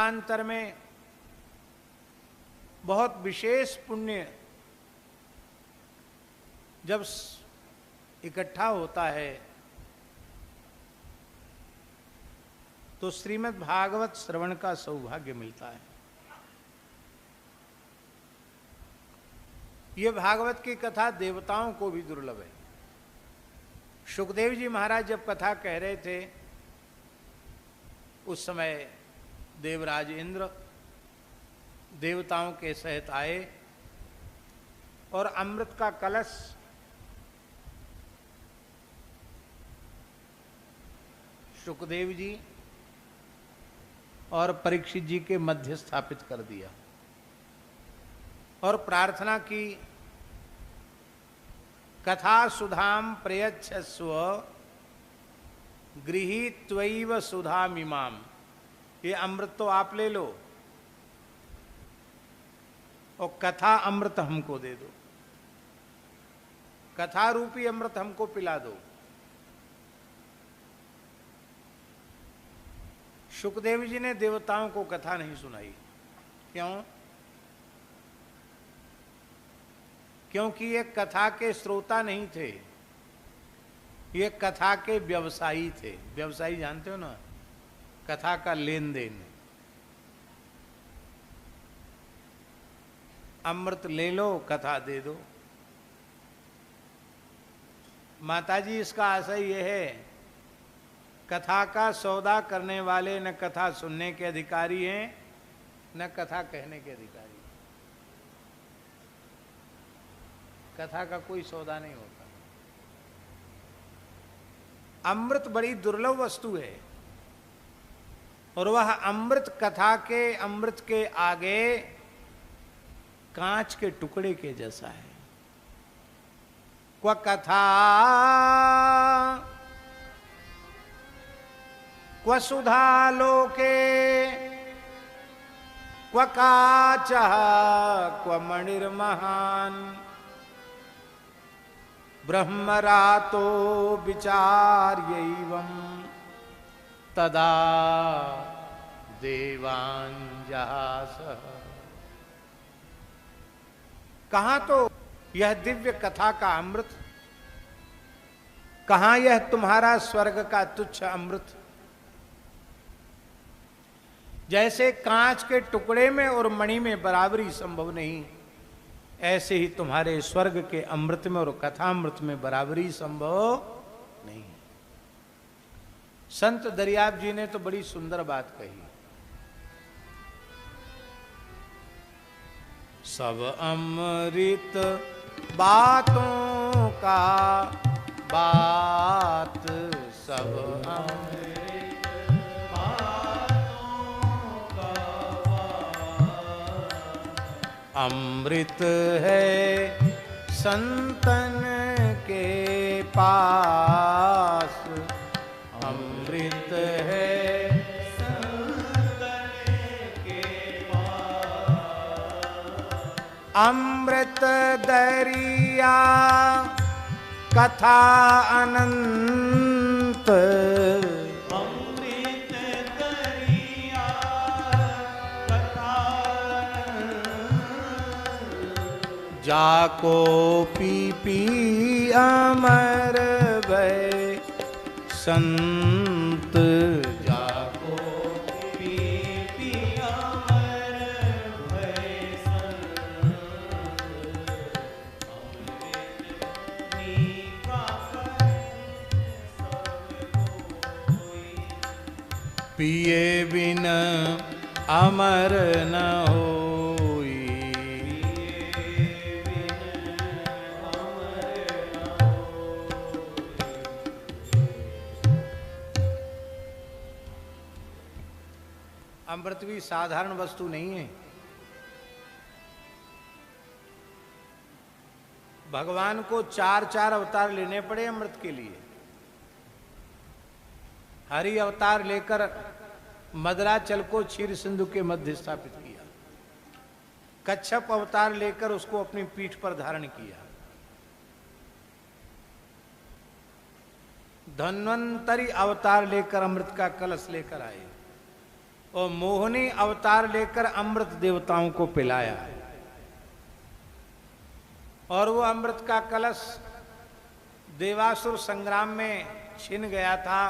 जन्मांतर में बहुत विशेष पुण्य जब इकट्ठा होता है तो श्रीमद् भागवत श्रवण का सौभाग्य मिलता है। ये भागवत की कथा देवताओं को भी दुर्लभ है। सुखदेव जी महाराज जब कथा कह रहे थे उस समय देवराज इंद्र देवताओं के सहित आए और अमृत का कलश सुखदेव जी और परीक्षित जी के मध्य स्थापित कर दिया और प्रार्थना की, कथा सुधाम प्रयच्छस्व गृहीत्वैव सुधामिमाम। ये अमृत तो आप ले लो और कथा अमृत हमको दे दो, कथा रूपी अमृत हमको पिला दो। सुखदेव जी ने देवताओं को कथा नहीं सुनाई। क्यों? क्योंकि ये कथा के श्रोता नहीं थे, ये कथा के व्यवसायी थे। व्यवसायी जानते हो ना, कथा का लेन देन। अमृत ले लो, कथा दे दो। माताजी इसका आशय यह है, कथा का सौदा करने वाले न कथा सुनने के अधिकारी हैं न कथा कहने के अधिकारी। कथा का कोई सौदा नहीं होता। अमृत बड़ी दुर्लभ वस्तु है और वह अमृत कथा के अमृत के आगे कांच के टुकड़े के जैसा है। क्व कथा क्व सुधा लोके क्व काचः क्व मणिर्महान् ब्रह्मरातो विचार्यैवं तदा देवान् जहासः। कहाँ तो यह दिव्य कथा का अमृत, कहाँ यह तुम्हारा स्वर्ग का तुच्छ अमृत। जैसे कांच के टुकड़े में और मणि में बराबरी संभव नहीं, ऐसे ही तुम्हारे स्वर्ग के अमृत में और कथामृत में बराबरी संभव नहीं। संत दरियाब जी ने तो बड़ी सुंदर बात कही। सब अमृत बातों का बात, सब अमृत बातों का बात। अमृत है संतन के पास, अमृत है अमृत दरिया कथा अनंत, अमृत दरिया कथा अनंत। जाको पी पी अमर भय संत, पिए बिन अमर न होई। अमृत भी साधारण वस्तु नहीं है। भगवान को 4 अवतार लेने पड़े अमृत के लिए। हरि अवतार लेकर मदराचल को क्षीर सिंधु के मध्य स्थापित किया। कच्छप अवतार लेकर उसको अपनी पीठ पर धारण किया। धन्वंतरी अवतार लेकर अमृत का कलश लेकर आए। और मोहिनी अवतार लेकर अमृत देवताओं को पिलाया, और वो अमृत का कलश देवासुर संग्राम में छिन गया था,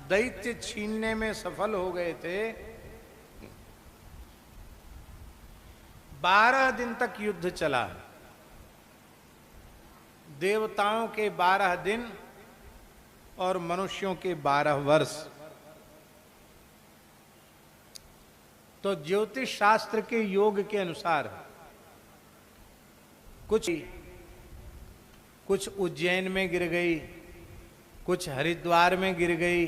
दैत्य छीनने में सफल हो गए थे। 12 दिन तक युद्ध चला, देवताओं के 12 दिन और मनुष्यों के 12 वर्ष। तो ज्योतिष शास्त्र के योग के अनुसार कुछ उज्जैन में गिर गई, कुछ हरिद्वार में गिर गई,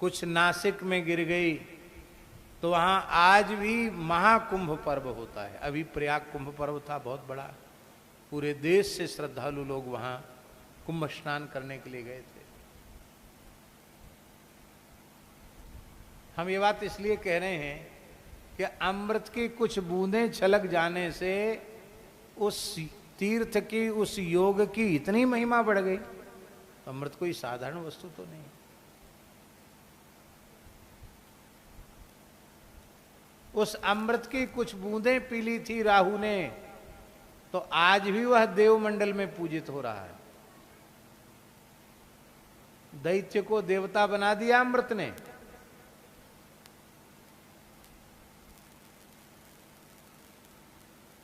कुछ नासिक में गिर गई। तो वहां आज भी महाकुंभ पर्व होता है। अभी प्रयाग कुंभ पर्व था, बहुत बड़ा, पूरे देश से श्रद्धालु लोग वहां कुंभ स्नान करने के लिए गए थे। हम ये बात इसलिए कह रहे हैं कि अमृत की कुछ बूंदें छलक जाने से उस तीर्थ की, उस योग की इतनी महिमा बढ़ गई। अमृत कोई साधारण वस्तु तो नहीं। उस अमृत की कुछ बूंदें पी ली थी राहु ने, तो आज भी वह देवमंडल में पूजित हो रहा है। दैत्य को देवता बना दिया अमृत ने।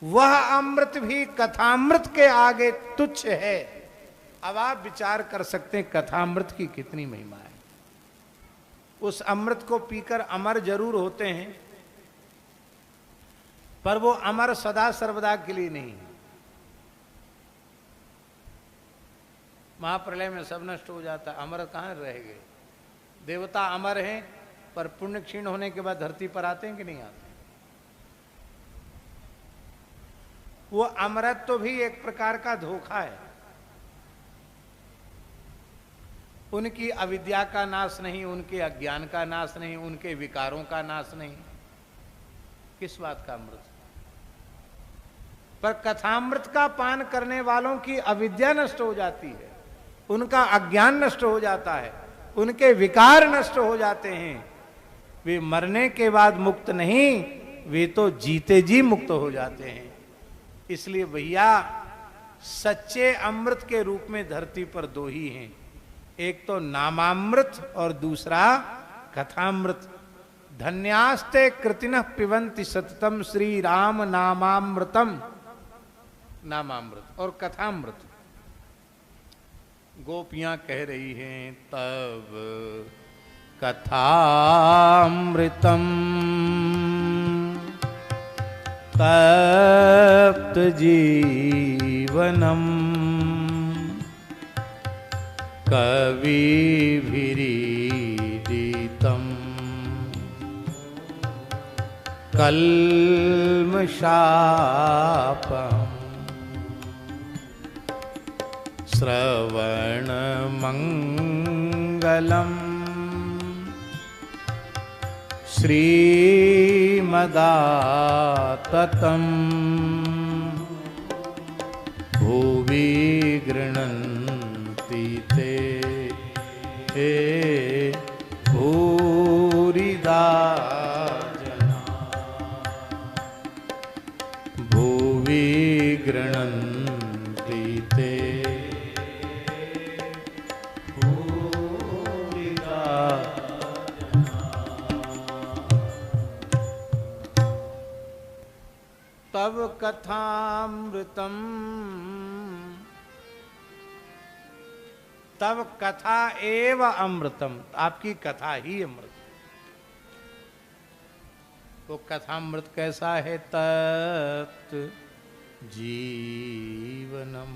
वह अमृत भी कथामृत के आगे तुच्छ है। अब आप विचार कर सकते हैं कथामृत की कितनी महिमा है। उस अमृत को पीकर अमर जरूर होते हैं, पर वो अमर सदा सर्वदा के लिए नहीं। महाप्रलय में सब नष्ट हो जाता, अमर कहां रह गए। देवता अमर हैं, पर पुण्य क्षीण होने के बाद धरती पर आते हैं कि नहीं आते। वो अमरत्व तो भी एक प्रकार का धोखा है। उनकी अविद्या का नाश नहीं, उनके अज्ञान का नाश नहीं, उनके विकारों का नाश नहीं। किस बात का अमृत? पर कथामृत का पान करने वालों की अविद्या नष्ट हो जाती है, उनका अज्ञान नष्ट हो जाता है, उनके विकार नष्ट हो जाते हैं। वे मरने के बाद मुक्त नहीं, वे तो जीते जी मुक्त हो जाते हैं। इसलिए भैया सच्चे अमृत के रूप में धरती पर दो ही हैं, एक तो नामामृत और दूसरा कथामृत। धन्यास्ते कृतिनः पिबन्ति सततम श्री राम नामामृतम। नामामृत और कथामृत। गोपियां कह रही हैं तब कथामृतम तप्त जीवनम कविभिरीडितम कल्मषापम् श्रवणमङ्गलम् श्रीमदाततम् भुवि गृह्णन्ति ते भूरिदा जना। भुवि गृह्णन्ति ते भूरिदा जना। तव कथामृतम्, तब कथा एव अमृतम। आपकी कथा ही अमृत। तो कथामृत कैसा है? तप्त जीवनम।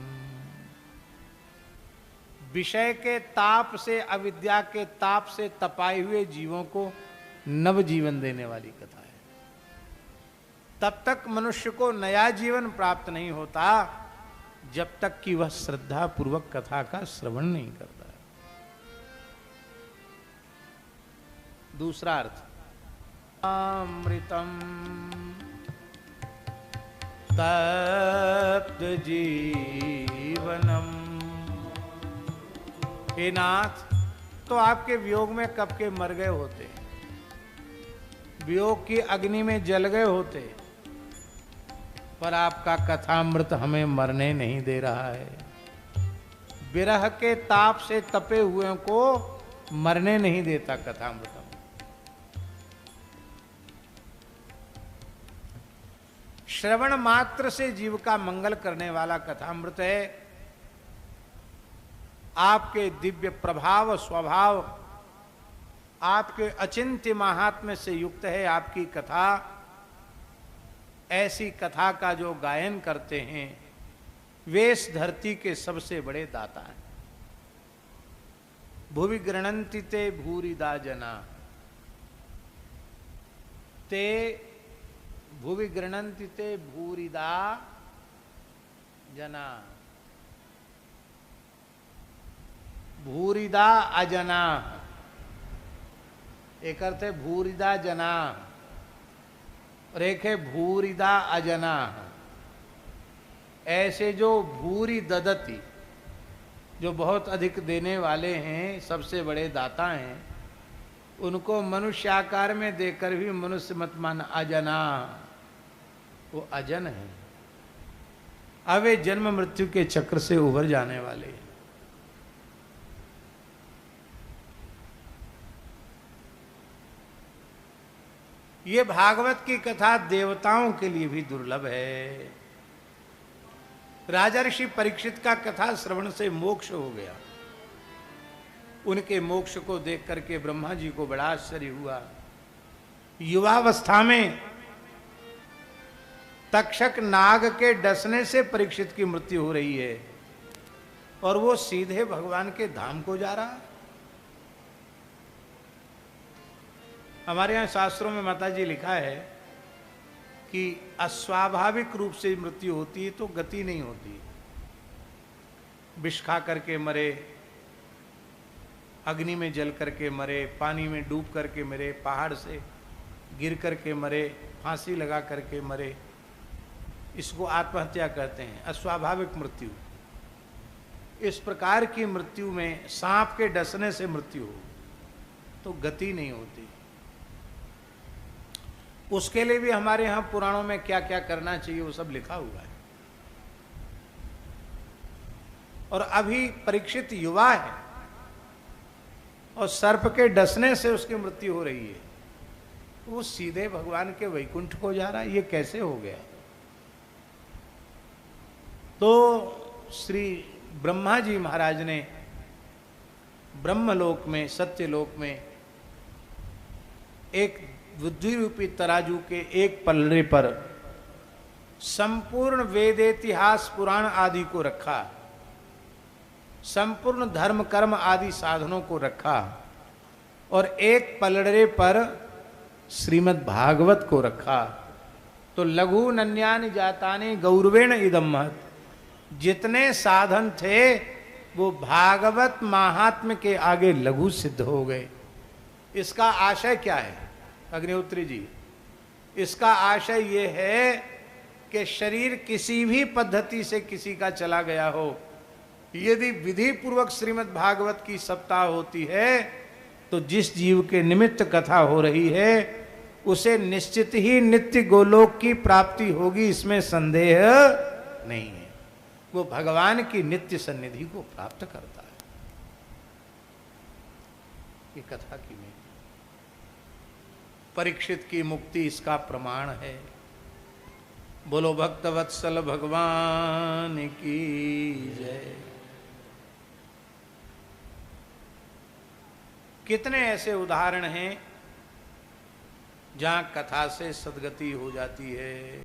विषय के ताप से, अविद्या के ताप से तपाए हुए जीवों को नव जीवन देने वाली कथा है। तब तक मनुष्य को नया जीवन प्राप्त नहीं होता जब तक कि वह श्रद्धा पूर्वक कथा का श्रवण नहीं करता है। दूसरा अर्थ अमृतम तप्त जीवनम। हे नाथ, तो आपके वियोग में कब के मर गए होते, वियोग की अग्नि में जल गए होते, पर आपका कथामृत हमें मरने नहीं दे रहा है। विरह के ताप से तपे हुए को मरने नहीं देता कथामृत। श्रवण मात्र से जीव का मंगल करने वाला कथामृत है। आपके दिव्य प्रभाव स्वभाव, आपके अचिंत्य महात्म्य से युक्त है आपकी कथा। ऐसी कथा का जो गायन करते हैं वे इस धरती के सबसे बड़े दाता हैं। भुवि गृणन्ति ते भूरिदा जना, ते भुवि गृणन्ति ते भूरिदा जना, भूरिदा अजना। एक अर्थ है भूरिदा जना और एक है भूरिदा अजना। ऐसे जो भूरि ददति, जो बहुत अधिक देने वाले हैं, सबसे बड़े दाता हैं, उनको मनुष्य आकार में देकर भी मनुष्य मत मान अजना। वो अजन है। अब वे जन्म मृत्यु के चक्र से उभर जाने वाले हैं। ये भागवत की कथा देवताओं के लिए भी दुर्लभ है। राजा ऋषि परीक्षित का कथा श्रवण से मोक्ष हो गया। उनके मोक्ष को देख करके ब्रह्मा जी को बड़ा आश्चर्य हुआ। युवावस्था में तक्षक नाग के डसने से परीक्षित की मृत्यु हो रही है और वो सीधे भगवान के धाम को जा रहा। हमारे यहां शास्त्रों में माता जी लिखा है कि अस्वाभाविक रूप से मृत्यु होती है तो गति नहीं होती। विष खा करके मरे, अग्नि में जल करके मरे, पानी में डूब करके मरे, पहाड़ से गिर करके मरे, फांसी लगा करके मरे, इसको आत्महत्या कहते हैं, अस्वाभाविक मृत्यु। इस प्रकार की मृत्यु में सांप के डसने से मृत्यु हो तो गति नहीं होती। उसके लिए भी हमारे यहां पुराणों में क्या क्या करना चाहिए वो सब लिखा हुआ है। और अभी परीक्षित युवा है और सर्प के डसने से उसकी मृत्यु हो रही है, वो सीधे भगवान के वैकुंठ को जा रहा है। ये कैसे हो गया? तो श्री ब्रह्मा जी महाराज ने ब्रह्मलोक में, सत्यलोक में एक बुद्धि रूपी तराजू के एक पल्ले पर संपूर्ण वेद इतिहास पुराण आदि को रखा, संपूर्ण धर्म कर्म आदि साधनों को रखा और एक पलड़े पर श्रीमद् भागवत को रखा। तो लघु नन्यानि जातानि गौरवेण इदम महत्, जितने साधन थे वो भागवत महात्म्य के आगे लघु सिद्ध हो गए। इसका आशय क्या है अग्निहोत्री जी? इसका आशय ये है कि शरीर किसी भी पद्धति से किसी का चला गया हो, यदि विधि पूर्वक श्रीमद् भागवत की सप्ताह होती है तो जिस जीव के निमित्त कथा हो रही है उसे निश्चित ही नित्य गोलोक की प्राप्ति होगी, इसमें संदेह नहीं है। वो भगवान की नित्य सन्निधि को प्राप्त करता है। ये कथा की में परीक्षित की मुक्ति इसका प्रमाण है। बोलो भक्तवत्सल भगवान की जय। कितने ऐसे उदाहरण हैं जहां कथा से सद्गति हो जाती है।